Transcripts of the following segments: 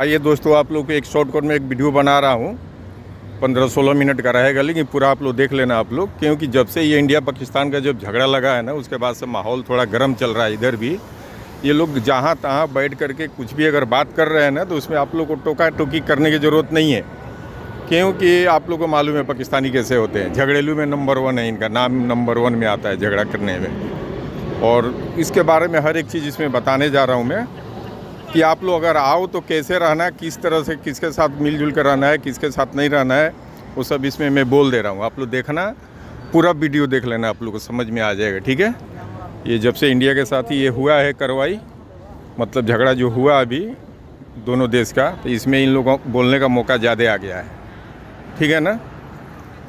आइए दोस्तों, आप लोग को एक शॉर्टकट में एक वीडियो बना रहा हूँ। 15-16 मिनट का रहेगा, लेकिन पूरा आप लोग देख लेना आप लोग, क्योंकि जब से ये इंडिया पाकिस्तान का जब झगड़ा लगा है ना, उसके बाद से माहौल थोड़ा गर्म चल रहा है इधर भी। ये लोग जहाँ तहाँ बैठ करके कुछ भी अगर बात कर रहे हैं ना, तो उसमें आप लोग को टोका टोकी करने की ज़रूरत नहीं है, क्योंकि आप लोग को मालूम है पाकिस्तानी कैसे होते हैं। झगड़ेलू में नंबर 1 है, इनका नाम नंबर 1 में आता है झगड़ा करने में। और इसके बारे में हर एक चीज़ इसमें बताने जा रहा हूँ मैं, कि आप लोग अगर आओ तो कैसे रहना है, किस तरह से किसके साथ मिलजुल कर रहना है, किसके साथ नहीं रहना है, वो सब इसमें मैं बोल दे रहा हूँ। आप लोग देखना, पूरा वीडियो देख लेना, आप लोग को समझ में आ जाएगा, ठीक है। ये जब से इंडिया के साथ ही ये हुआ है कार्रवाई, मतलब झगड़ा जो हुआ अभी दोनों देश का, तो इसमें इन लोगों को बोलने का मौका ज़्यादा आ गया है, ठीक है ना।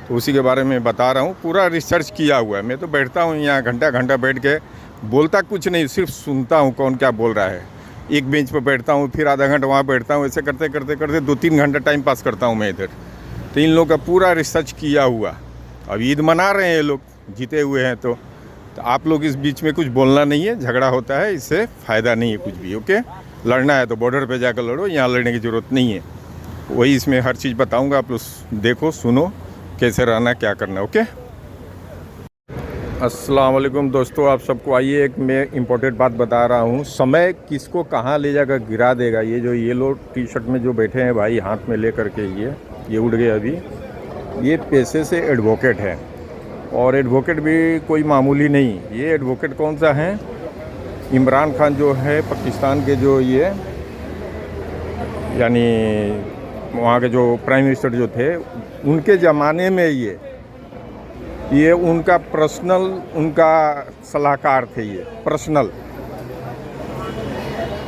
तो उसी के बारे में बता रहा हूँ, पूरा रिसर्च किया हुआ है। मैं तो बैठता हूँ यहाँ घंटा घंटा बैठ के, बोलता कुछ नहीं, सिर्फ सुनता हूँ कौन क्या बोल रहा है। एक बेंच पर बैठता हूँ, फिर आधा घंटा वहाँ बैठता हूँ, ऐसे करते करते करते 2-3 घंटा टाइम पास करता हूँ मैं इधर। तो इन लोग का पूरा रिसर्च किया हुआ। अब ईद मना रहे हैं ये लोग, जीते हुए हैं, तो आप लोग इस बीच में कुछ बोलना नहीं है। झगड़ा होता है, इससे फ़ायदा नहीं है कुछ भी, ओके। लड़ना है तो बॉर्डर पे जाकर लड़ो, यहाँ लड़ने की ज़रूरत नहीं है। वही इसमें हर चीज़ बताऊँगा, आप लोग देखो सुनो कैसे रहना, क्या करना, ओके। अस्सलाम वालेकुम दोस्तों, आप सबको आइए एक मैं इम्पोर्टेंट बात बता रहा हूँ। समय किसको कहाँ ले जाकर गिरा देगा। ये जो येलो टी शर्ट में जो बैठे हैं भाई, हाथ में ले करके ये उड़ गए अभी। ये पेशे से एडवोकेट है, और एडवोकेट भी कोई मामूली नहीं। ये एडवोकेट कौन सा है? इमरान खान जो है पाकिस्तान के, जो ये यानी वहाँ के जो प्राइम मिनिस्टर जो थे, उनके ज़माने में ये उनका पर्सनल, उनका सलाहकार थे ये पर्सनल।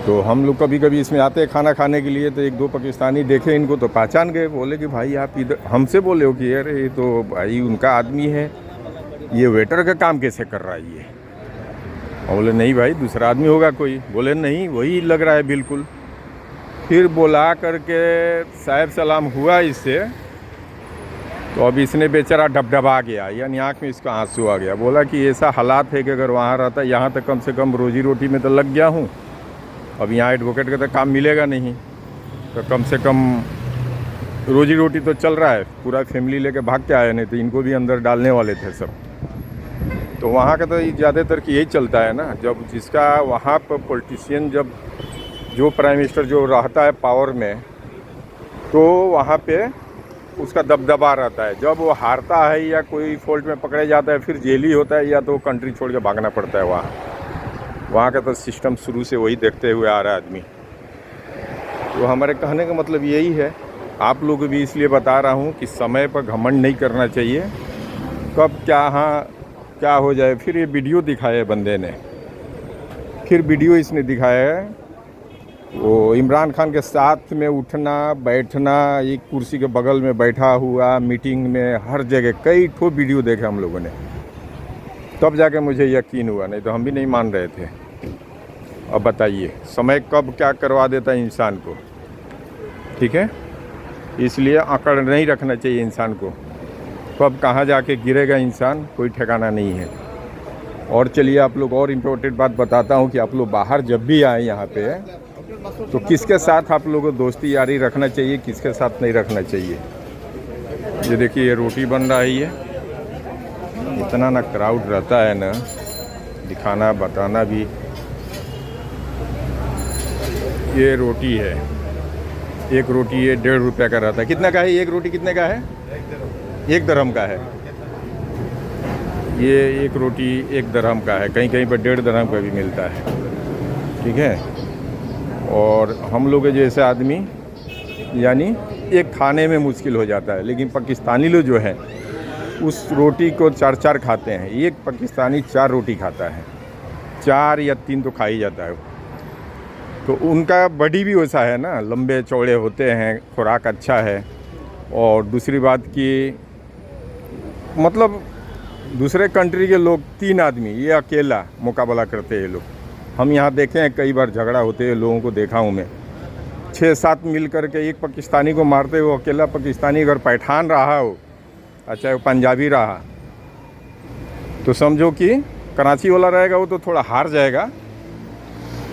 तो हम लोग कभी कभी इसमें आते हैं खाना खाने के लिए, तो 1-2 पाकिस्तानी देखे इनको तो पहचान गए, बोले कि भाई आप इधर, हमसे बोले हो कि अरे ये तो भाई उनका आदमी है, ये वेटर का काम कैसे कर रहा है ये। और बोले नहीं भाई दूसरा आदमी होगा कोई। बोले नहीं वही लग रहा है बिल्कुल। फिर बुला करके साहब सलाम हुआ इससे, तो अब इसने बेचारा डबडबा गया, यानी आँख में इसका आंसू आ गया। बोला कि ऐसा हालात है कि अगर वहाँ रहता, यहाँ तक कम से कम रोजी रोटी में तो लग गया हूँ, अब यहाँ एडवोकेट का तो काम मिलेगा नहीं, तो कम से कम रोजी रोटी तो चल रहा है। पूरा फैमिली लेके भाग के आए, नहीं तो इनको भी अंदर डालने वाले थे सब। तो वहाँ का तो ज़्यादातर कि यही चलता है ना, जब जिसका वहाँ पर पॉलिटिशियन, जब जो प्राइम मिनिस्टर जो रहता है पावर में, तो वहाँ पे उसका दबदबा रहता है। जब वो हारता है या कोई फॉल्ट में पकड़े जाता है, फिर जेल ही होता है, या तो कंट्री छोड़ के भागना पड़ता है। वहाँ का तो सिस्टम शुरू से वही देखते हुए आ रहा है आदमी। तो हमारे कहने का मतलब यही है, आप लोग को भी इसलिए बता रहा हूँ कि समय पर घमंड नहीं करना चाहिए। कब क्या हो जाए। फिर ये वीडियो दिखाया है बंदे ने, फिर वीडियो इसने दिखाया है वो इमरान खान के साथ में उठना बैठना, एक कुर्सी के बगल में बैठा हुआ, मीटिंग में, हर जगह कई ठो वीडियो देखे हम लोगों ने, तब जाके मुझे यकीन हुआ, नहीं तो हम भी नहीं मान रहे थे। अब बताइए समय कब क्या करवा देता है इंसान को, ठीक है। इसलिए अकड़ नहीं रखना चाहिए इंसान को, कब कहाँ जाके गिरेगा इंसान, कोई ठिकाना नहीं है। और चलिए आप लोग और इम्पोर्टेंट बात बताता हूँ कि आप लोग बाहर जब भी आए यहाँ पे, तो किसके साथ आप लोगों को दोस्ती यारी रखना चाहिए, किसके साथ नहीं रखना चाहिए। ये देखिए ये रोटी बन रहा है, ये इतना ना क्राउड रहता है ना, दिखाना बताना भी। ये रोटी है, एक रोटी ये 1.5 रुपये का रहता है। कितना का है एक रोटी, कितने का है? 1 दरहम का है। ये एक रोटी 1 दरहम का है, कहीं कहीं पर 1.5 दरहम का भी मिलता है, ठीक है। और हम लोग जैसे आदमी यानी एक खाने में मुश्किल हो जाता है, लेकिन पाकिस्तानी लोग जो है उस रोटी को 4-4 खाते हैं। एक पाकिस्तानी 4 रोटी खाता है, 4 या 3 तो खा ही जाता है। तो उनका बॉडी भी वैसा है ना, लंबे चौड़े होते हैं, खुराक अच्छा है। और दूसरी बात कि मतलब दूसरे कंट्री के लोग 3 आदमी, ये अकेला मुकाबला करते हैं लोग। हम यहाँ देखे हैं कई बार झगड़ा होते हैं, लोगों को देखा हूँ मैं, 6-7 मिल करके एक पाकिस्तानी को मारते हो। अकेला पाकिस्तानी अगर पठान रहा हो, अच्छा वो पंजाबी रहा, तो समझो कि कराची वाला रहेगा वो तो थोड़ा हार जाएगा,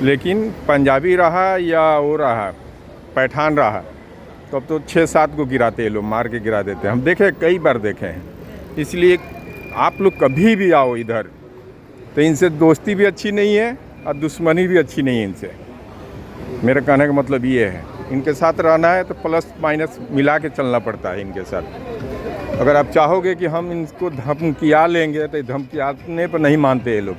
लेकिन पंजाबी रहा या वो रहा पैठान रहा तो अब तो 6-7 को गिराते हैं लोग, मार के गिरा देते हैं। हम देखे, कई बार देखे हैं। इसलिए आप लोग कभी भी आओ इधर तो इनसे दोस्ती भी अच्छी नहीं है और दुश्मनी भी अच्छी नहीं है इनसे। मेरे कहने का मतलब ये है, इनके साथ रहना है तो प्लस माइनस मिला के चलना पड़ता है इनके साथ। अगर आप चाहोगे कि हम इनको धमकिया लेंगे तो धमकियाने पर नहीं मानते ये लोग,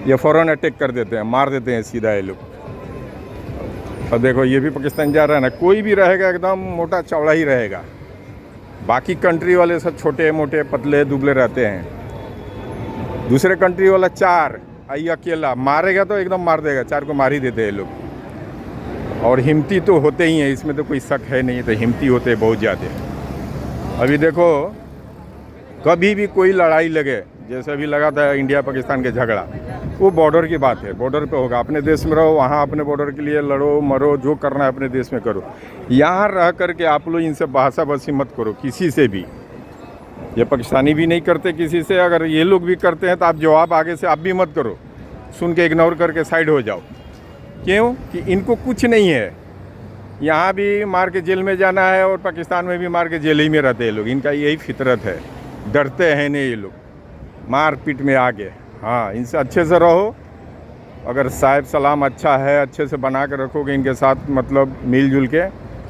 ये फ़ौरन अटैक कर देते हैं, मार देते हैं सीधा ये लोग। और देखो ये भी पाकिस्तान जा रहा है ना, कोई भी रहेगा एकदम मोटा चौड़ा ही रहेगा। बाकी कंट्री वाले सब छोटे मोटे पतले दुबले रहते हैं। दूसरे कंट्री वाला 4 आई अकेला मारेगा तो एकदम मार देगा, 4 को मार ही देते हैं लोग। और हिम्मती तो होते ही हैं, इसमें तो कोई शक है नहीं, तो हिम्मती होते हैं बहुत ज़्यादा। अभी देखो कभी भी कोई लड़ाई लगे, जैसे अभी लगा था इंडिया पाकिस्तान के झगड़ा, वो बॉर्डर की बात है, बॉर्डर पे होगा। अपने देश में रहो, वहाँ अपने बॉर्डर के लिए लड़ो मरो, जो करना है अपने देश में करो। यहाँ रह करके आप लोग इनसे बहासाबसी मत करो किसी से भी। ये पाकिस्तानी भी नहीं करते किसी से, अगर ये लोग भी करते हैं तो आप जवाब आगे से आप भी मत करो, सुन के इग्नोर करके साइड हो जाओ। क्यों कि इनको कुछ नहीं है, यहाँ भी मार के जेल में जाना है और पाकिस्तान में भी मार के जेल ही में रहते हैं लोग। इनका यही फितरत है, डरते हैं नहीं ये लोग मार पीट में आगे। हाँ, इनसे अच्छे से रहो। अगर साहिब सलाम अच्छा है, अच्छे से बना के रखोगे इनके साथ, मतलब मिलजुल के,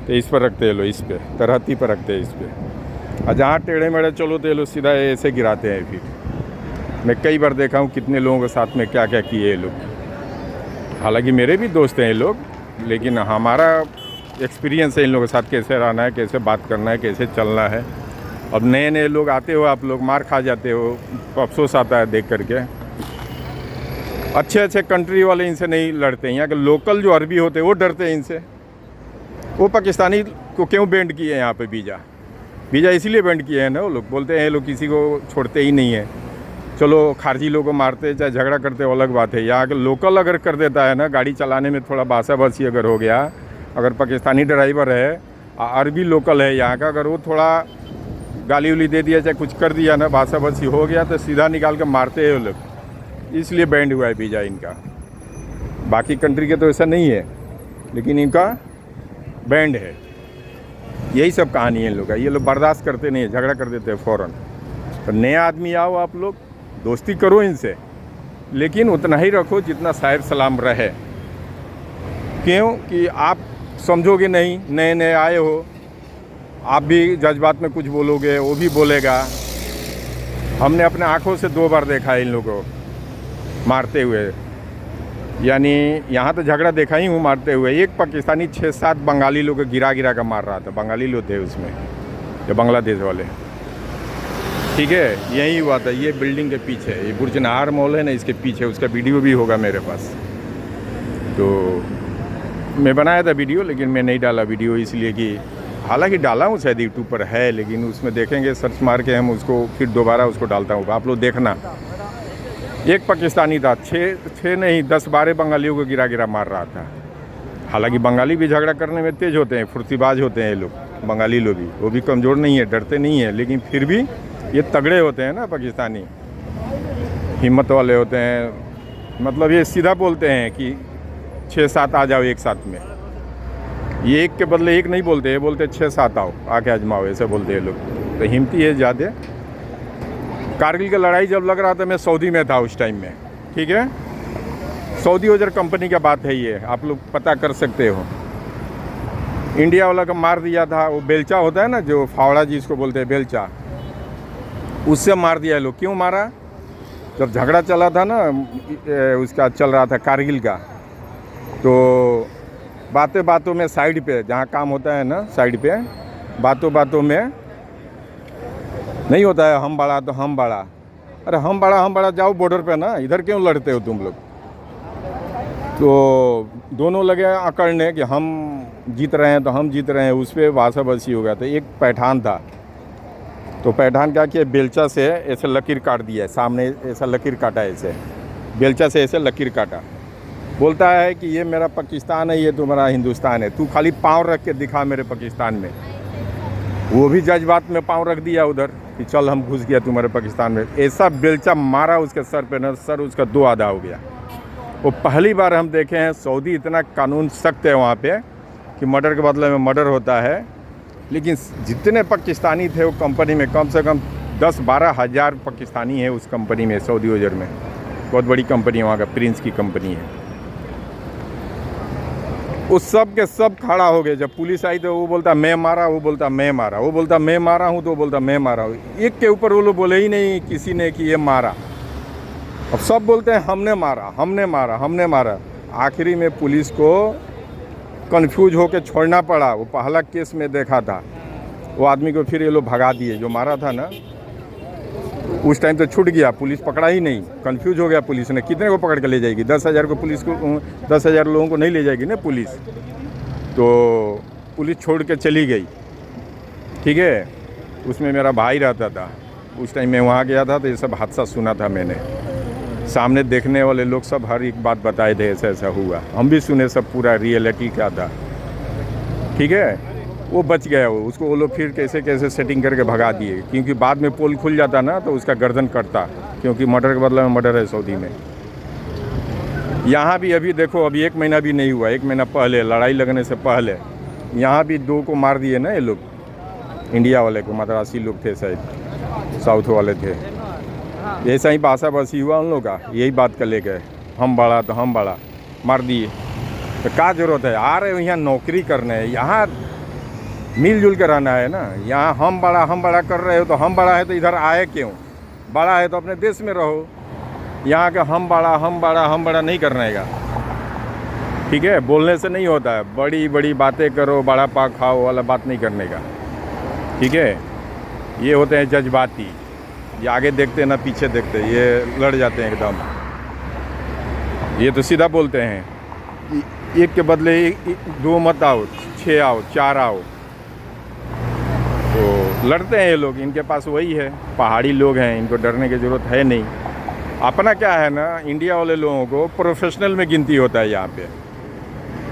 तो इस पर रखते हैं लोग, इस पर तरहती पर रखते हैं इस पर। और जहाँ टेढ़े मेढ़े चलो तो ये लोग सीधा ऐसे गिराते हैं। फिर मैं कई बार देखा हूँ कितने लोगों के साथ में क्या क्या किए ये लोग। हालांकि मेरे भी दोस्त हैं ये लोग, लेकिन हमारा एक्सपीरियंस है इन लोगों के साथ कैसे रहना है, कैसे बात करना है, कैसे चलना है। अब नए नए लोग आते हो, आप लोग मार खा जाते हो, तो अफसोस आता है देख करके। अच्छे अच्छे कंट्री वाले इनसे नहीं लड़ते, यहाँ के लोकल जो अरबी होते हैं वो डरते हैं इनसे। वो पाकिस्तानी को क्यों बैंड किए हैं यहाँ पे वीज़ा इसीलिए बैंड किए हैं ना, वो लोग बोलते हैं ये लोग किसी को छोड़ते ही नहीं है। चलो खारजी लोगों को मारते चाहे झगड़ा करते हो अलग बात है, यहाँ के लोकल अगर कर देता है ना, गाड़ी चलाने में थोड़ा बासाबासी अगर हो गया, अगर पाकिस्तानी ड्राइवर है, अरबी लोकल है यहाँ का, अगर वो थोड़ा गाली उली दे दिया चाहे कुछ कर दिया ना, बासाबासी हो गया, तो सीधा निकाल के मारते हैं वो लोग। इसलिए बैंड हुआ है वीज़ा इनका। बाकी कंट्री के तो ऐसा नहीं है, लेकिन इनका बैंड है। यही सब कहानी है इन लोग का। ये लोग बर्दाश्त करते नहीं है, झगड़ा कर देते हैं फ़ौरन। तो नया आदमी आओ, आप लोग दोस्ती करो इनसे, लेकिन उतना ही रखो जितना साहिब सलाम रहे। क्यों कि आप समझोगे नहीं, नए नए आए हो, आप भी जज्बात में कुछ बोलोगे, वो भी बोलेगा। हमने अपने आँखों से 2 बार देखा है इन लोगों को मारते हुए। यानी यहाँ तो झगड़ा देखा ही हूँ मारते हुए। एक पाकिस्तानी 6-7 बंगाली लोग को गिरा गिरा कर मार रहा था। बंगाली लोग थे उसमें, जो बांग्लादेश वाले, ठीक है। यही हुआ था, ये बिल्डिंग के पीछे, ये बुर्ज नहार मॉल है ना, इसके पीछे। उसका वीडियो भी होगा मेरे पास। तो मैं बनाया था वीडियो, लेकिन मैं नहीं डाला वीडियो इसलिए कि, हालांकि डाला हूँ शायद यूट्यूब पर है, लेकिन उसमें देखेंगे सर्च मार के हम उसको फिर दोबारा उसको डालता हूँ, आप लोग देखना। एक पाकिस्तानी था, 6 नहीं 10-12 बंगालियों को गिरा गिरा मार रहा था। हालांकि बंगाली भी झगड़ा करने में तेज़ होते हैं, फुर्तीबाज होते हैं ये लोग, बंगाली लोग भी। वो भी कमज़ोर नहीं है, डरते नहीं है, लेकिन फिर भी ये तगड़े होते हैं ना पाकिस्तानी, हिम्मत वाले होते हैं। मतलब ये सीधा बोलते हैं कि 6-7 आ जाओ एक साथ में। ये एक के बदले एक नहीं बोलते, ये बोलते 6-7 आओ, आके आजमाओ, ऐसे बोलते हैं लोग। तो हिम्मती है ज़्यादा। कारगिल की लड़ाई जब लग रहा था, मैं सऊदी में था उस टाइम में, ठीक है। सऊदी वजर कंपनी का बात है ये, आप लोग पता कर सकते हो। इंडिया वाला का मार दिया था, वो बेलचा होता है ना, जो फावड़ा जिसको बोलते हैं बेलचा, उससे मार दिया लोग। क्यों मारा? जब झगड़ा चला था ना, उसका चल रहा था कारगिल का, तो बातें बातों में साइड पे, जहाँ काम होता है ना साइड पे, बातों बातों में नहीं होता है हम बड़ा तो हम बड़ा। अरे हम बड़ा जाओ बॉर्डर पे ना, इधर क्यों लड़ते हो तुम लोग? तो दोनों लगे अकड़ने कि हम जीत रहे हैं तो हम जीत रहे हैं, उस पर बासाबासी हो गया। तो एक पैठान था, तो पैठान क्या किया, बेलचा से ऐसे लकीर काट दिया, सामने ऐसा लकीर काटा, ऐसे बेलचा से ऐसे लकीर काटा। बोलता है कि ये मेरा पाकिस्तान है, ये तुम्हारा हिंदुस्तान है, तू खाली पाँव रख के दिखा मेरे पाकिस्तान में। वो भी जज्बात में पाँव रख दिया उधर कि चल हम घुस गया तुम्हारे पाकिस्तान में। ऐसा बेलचा मारा उसके सर पे ना, सर उसका 2 आधा हो गया। वो पहली बार हम देखे हैं। सऊदी इतना कानून सख्त है वहाँ पे कि मर्डर के बदले में मर्डर होता है, लेकिन जितने पाकिस्तानी थे वो कंपनी में कम से कम 10-12 हज़ार पाकिस्तानी है उस कंपनी में, सऊदी अरब में। बहुत बड़ी कंपनी है वहाँ का, प्रिंस की कंपनी है। उस सब के सब खड़ा हो गए। जब पुलिस आई तो वो बोलता मैं मारा, वो बोलता मैं मारा, वो बोलता मैं मारा हूँ, तो वो बोलता मैं मारा हूँ। एक के ऊपर वो लोग बोले ही नहीं किसी ने कि ये मारा। अब सब बोलते हैं हमने मारा, हमने मारा, हमने मारा। आखिरी में पुलिस को कंफ्यूज होकर छोड़ना पड़ा। वो पहला केस में देखा था, वो आदमी को फिर ये लोग भगा दिए जो मारा था ना। उस टाइम तो छूट गया, पुलिस पकड़ा ही नहीं। कंफ्यूज हो गया पुलिस ने, कितने को पकड़ के ले जाएगी? 10,000 को पुलिस को, 10,000 लोगों को नहीं ले जाएगी ना पुलिस। तो पुलिस छोड़ के चली गई, ठीक है। उसमें मेरा भाई रहता था उस टाइम, मैं वहाँ गया था तो ये सब हादसा सुना था मैंने। सामने देखने वाले लोग सब हर एक बात बताए थे, ऐसा ऐसा हुआ। हम भी सुने सब, पूरा रियलिटी क्या था, ठीक है। वो बच गया, उसको वो लोग फिर कैसे कैसे सेटिंग करके भगा दिए, क्योंकि बाद में पोल खुल जाता ना तो उसका गर्दन कटता, क्योंकि मर्डर के बदले में मर्डर है सऊदी में। यहाँ भी अभी देखो, अभी 1 महीना भी नहीं हुआ, 1 महीना पहले लड़ाई लगने से पहले यहाँ भी 2 को मार दिए ना ये लोग, इंडिया वाले को, मद्रासी लोग थे शायद, साउथ वाले थे। ऐसा ही बासा बसी हुआ उन लोग का, यही बात कर ले गए, हम बड़ा तो हम बड़ा, मार दिए। तो क्या ज़रूरत है? आ रहे हो यहाँ नौकरी करने, यहाँ मिलजुल कर रहना है ना। यहाँ हम बड़ा कर रहे हो तो हम बड़ा है तो इधर आए क्यों? बड़ा है तो अपने देश में रहो। यहाँ के हम बड़ा नहीं करना है, ठीक है। बोलने से नहीं होता है, बड़ी बड़ी बातें करो, बड़ा पाक खाओ वाला बात नहीं करने का, ठीक है। ये होते हैं जज्बाती, ये आगे देखते ना पीछे देखते, ये लड़ जाते हैं एकदम। ये तो सीधा बोलते हैं, एक के बदले 2 मत आओ, 6 आओ, 4 आओ। तो लड़ते हैं ये लोग, इनके पास वही है। पहाड़ी लोग हैं, इनको डरने की ज़रूरत है नहीं। अपना क्या है ना, इंडिया वाले लोगों को प्रोफेशनल में गिनती होता है यहाँ पे।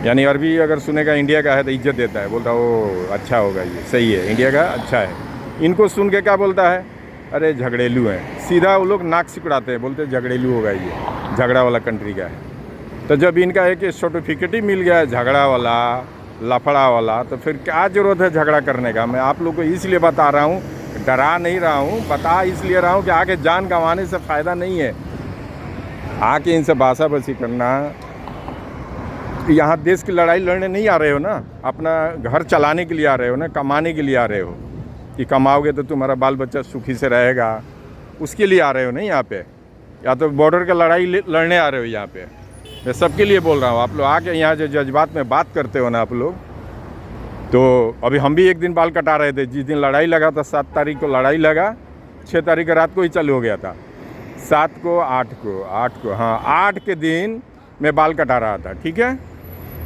यानी अरबी अगर सुनेगा इंडिया का है तो इज्जत देता है, बोलता वो अच्छा होगा, ये सही है, इंडिया का अच्छा है। इनको सुन के क्या बोलता है? अरे झगड़ेलू हैं। सीधा वो लोग नाक सिकुड़ाते हैं, बोलते झगड़ेलू होगा, ये झगड़ा वाला कंट्री का है। तो जब इनका एक सर्टिफिकेट ही मिल गया है झगड़ा वाला, लफड़ा वाला, तो फिर क्या ज़रूरत है झगड़ा करने का? मैं आप लोग को इसलिए बता रहा हूँ, डरा नहीं रहा हूँ, बता इसलिए रहा हूँ कि आगे जान गंवाने से फ़ायदा नहीं है। आके इनसे बासाबासी करना। यहाँ देश की लड़ाई लड़ने नहीं आ रहे हो ना, अपना घर चलाने के लिए आ रहे हो ना, कमाने के लिए आ रहे हो कि कमाओगे तो तुम्हारा बाल बच्चा सुखी से रहेगा, उसके लिए आ रहे हो नहीं यहाँ पे। या तो बॉर्डर का लड़ाई लड़ने आ रहे हो यहाँ पे। मैं सबके लिए बोल रहा हूँ, आप लोग आके यहाँ जो जज्बात में बात करते हो ना आप लोग, तो अभी हम भी एक दिन बाल कटा रहे थे, जिस दिन लड़ाई लगा था, 7 तारीख को लड़ाई लगा, 6 तारीख की रात को ही चालू हो गया था, 7 को 8 को हाँ 8 के दिन मैं बाल कटा रहा था, ठीक है।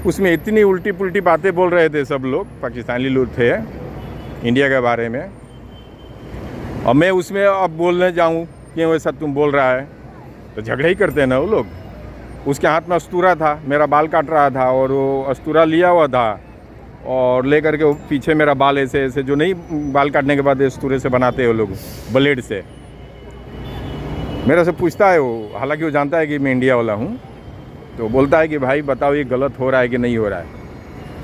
उसमें इतनी उल्टी पुल्टी बातें बोल रहे थे सब लोग, पाकिस्तानी लोग थे, इंडिया के बारे में। और मैं उसमें अब बोलने जाऊँ क्यों ऐसा तुम बोल रहा है, तो झगड़े ही करते हैं ना वो लोग। उसके हाथ में अस्तूरा था, मेरा बाल काट रहा था, और वो अस्तूरा लिया हुआ था और लेकर के पीछे मेरा बाल ऐसे ऐसे, जो नहीं बाल काटने के बाद अस्तूरे से बनाते हैं वो लोग, ब्लेड से, मेरे से पूछता है वो। हालांकि वो जानता है कि मैं इंडिया वाला हूँ, तो बोलता है कि भाई बताओ ये गलत हो रहा है कि नहीं हो रहा है।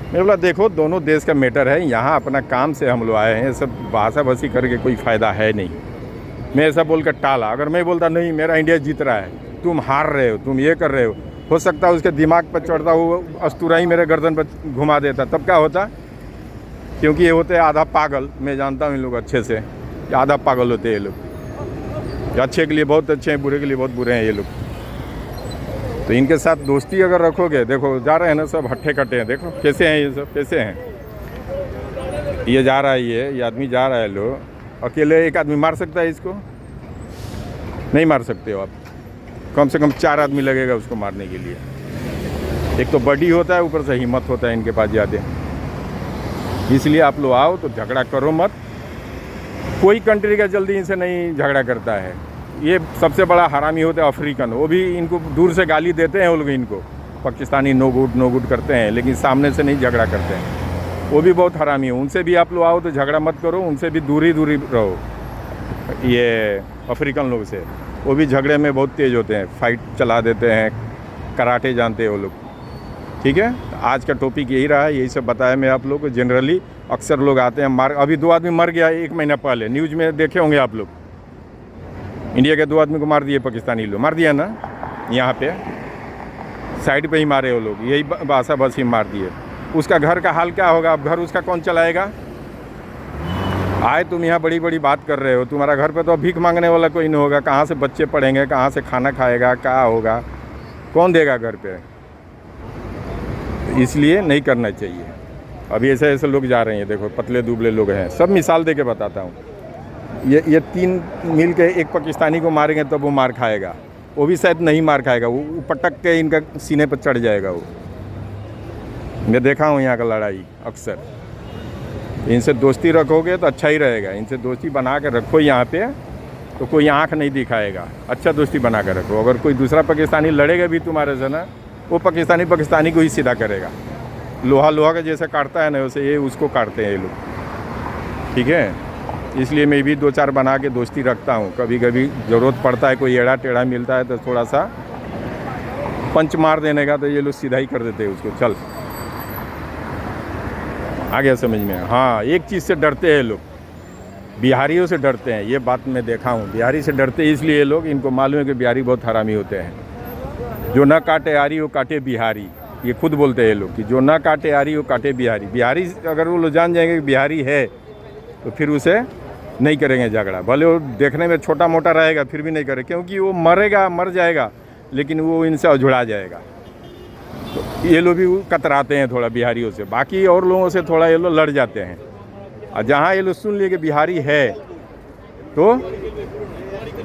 मैं बोला देखो दोनों देश का मैटर है, यहाँ अपना काम से हम लोग आए हैं, सब भाषा भसी करके कोई फ़ायदा है नहीं। मैं ऐसा बोल कर टाला। अगर मैं बोलता नहीं मेरा इंडिया जीत रहा है, तुम हार रहे हो, तुम ये कर रहे हो सकता है उसके दिमाग पर चढ़ता हुआ अस्तूरा ही मेरे गर्दन पर घुमा देता, तब क्या होता? क्योंकि ये होते हैं आधा पागल, मैं जानता हूँ इन लोग अच्छे से, आधा पागल होते हैं ये लोग। अच्छे के लिए बहुत अच्छे हैं, बुरे के लिए बहुत बुरे हैं ये लोग। तो इनके साथ दोस्ती अगर रखोगे, देखो जा रहे हैं ना सब हट्ठे कट्टे हैं, देखो कैसे हैं ये सब, कैसे हैं। ये जा रहा है, ये आदमी जा रहा है। लोग अकेले एक आदमी मार सकता है इसको? नहीं मार सकते हो आप, कम से कम 4 आदमी लगेगा उसको मारने के लिए। एक तो बॉडी होता है, ऊपर से हिम्मत होता है इनके पास ज़्यादा। इसलिए आप लोग आओ तो झगड़ा करो मत। कोई कंट्री का जल्दी इनसे नहीं झगड़ा करता है। ये सबसे बड़ा हरामी होता है अफ्रीकन, वो भी इनको दूर से गाली देते हैं वो लोग, इनको पाकिस्तानी नो गुड करते हैं, लेकिन सामने से नहीं झगड़ा करते हैं। वो भी बहुत हरामी है। उनसे भी आप लोग आओ तो झगड़ा मत करो, उनसे भी दूरी रहो। ये अफ्रीकन लोग से, वो भी झगड़े में बहुत तेज़ होते हैं, फाइट चला देते हैं, कराटे जानते हैं वो लोग, ठीक है, आज का टॉपिक यही रहा है, यही सब बताया मैं आप लोग को। जनरली अक्सर लोग आते हैं मार, अभी 2 आदमी मर गया 1 महीना पहले, न्यूज़ में देखे होंगे आप लोग। इंडिया के 2 आदमी को मार दिए पाकिस्तानी लोग, मार दिया ना, यहाँ पे साइड पे ही मारे वो लोग, यही बासा बस ही मार दिए। उसका घर का हाल क्या होगा? अब घर उसका कौन चलाएगा? आए तुम यहाँ बड़ी बड़ी बात कर रहे हो, तुम्हारा घर पे तो भीख मांगने वाला कोई नहीं होगा। कहाँ से बच्चे पढ़ेंगे, कहाँ से खाना खाएगा, क्या होगा, कौन देगा घर पे? इसलिए नहीं करना चाहिए। अभी ऐसे ऐसे लोग जा रहे हैं, देखो पतले दुबले लोग हैं, सब मिसाल दे के बताता हूँ। ये 3 मिल के एक पाकिस्तानी को मारेंगे तब वो मार खाएगा, वो भी शायद नहीं मार खाएगा, वो पटक के इनका सीने पर चढ़ जाएगा। वो मैं देखा हूँ यहाँ का लड़ाई अक्सर। इनसे दोस्ती रखोगे तो अच्छा ही रहेगा, इनसे दोस्ती बना के रखो यहाँ पे, तो कोई आँख नहीं दिखाएगा। अच्छा दोस्ती बना कर रखो। अगर कोई दूसरा पाकिस्तानी लड़ेगा भी तुम्हारे से ना, वो पाकिस्तानी को ही सीधा करेगा। लोहा का जैसे काटता है ना, वैसे ये उसको काटते हैं ये लोग, ठीक है। इसलिए मैं भी 2-4 बना के दोस्ती रखता हूँ। कभी कभी ज़रूरत पड़ता है, कोई एड़ा टेढ़ा मिलता है तो थोड़ा सा पंच मार देने का, तो ये लोग सीधा ही कर देते हैं उसको। चल आ गया समझ में? हाँ, एक चीज़ से डरते हैं लोग, बिहारियों से डरते हैं। ये बात मैं देखा हूँ, बिहारी से डरते हैं इसलिए लोग, इनको मालूम है कि बिहारी बहुत हरामी होते हैं। जो ना काटे आरी वो काटे बिहारी, ये खुद बोलते हैं लोग कि जो ना काटे आरी वो काटे बिहारी। बिहारी अगर वो लोग जान जाएंगे कि बिहारी है तो फिर उसे नहीं करेंगे झगड़ा, भले वो देखने में छोटा मोटा रहेगा फिर भी नहीं करे, क्योंकि वो मर जाएगा, लेकिन वो इनसे अझुड़ा जाएगा। तो ये लोग भी कतराते हैं थोड़ा बिहारियों से, बाकी और लोगों से थोड़ा ये लोग लड़ जाते हैं। और जहाँ ये लोग सुन लिए कि बिहारी है तो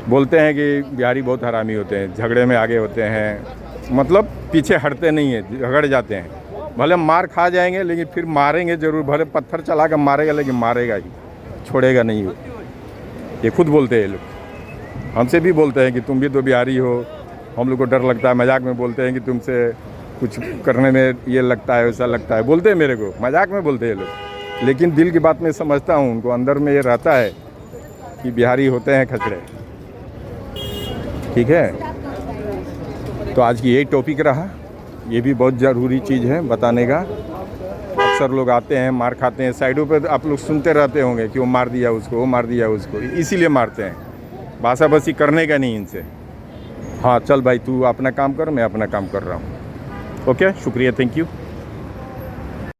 बोलते हैं कि बिहारी बहुत हरामी होते हैं, झगड़े में आगे होते हैं, मतलब पीछे हटते नहीं हैं, झगड़ जाते हैं। भले मार खा जाएंगे लेकिन फिर मारेंगे ज़रूर, भले पत्थर चला कर मारेगा लेकिन मारेगा ही, छोड़ेगा नहीं वो। ये खुद बोलते हैं ये लोग, हमसे भी बोलते हैं कि तुम भी तो बिहारी हो। हम लोग को डर लगता है, मजाक में बोलते हैं कि तुमसे कुछ करने में ये लगता है, वैसा लगता है, बोलते हैं मेरे को, मजाक में बोलते हैं लोग। लेकिन दिल की बात मैं समझता हूँ, उनको अंदर में ये रहता है कि बिहारी होते हैं खचड़े, ठीक है। तो आज की यही टॉपिक रहा, ये भी बहुत ज़रूरी चीज़ है बताने का। अक्सर लोग आते हैं मार खाते हैं, साइडों पे आप लोग सुनते रहते होंगे कि वो मार दिया उसको, वो मार दिया उसको, इसीलिए मारते हैं। बासाबासी करने का नहीं इनसे। हाँ चल भाई, तू अपना काम कर, मैं अपना काम कर रहा हूँ। ओके, शुक्रिया, थैंक यू।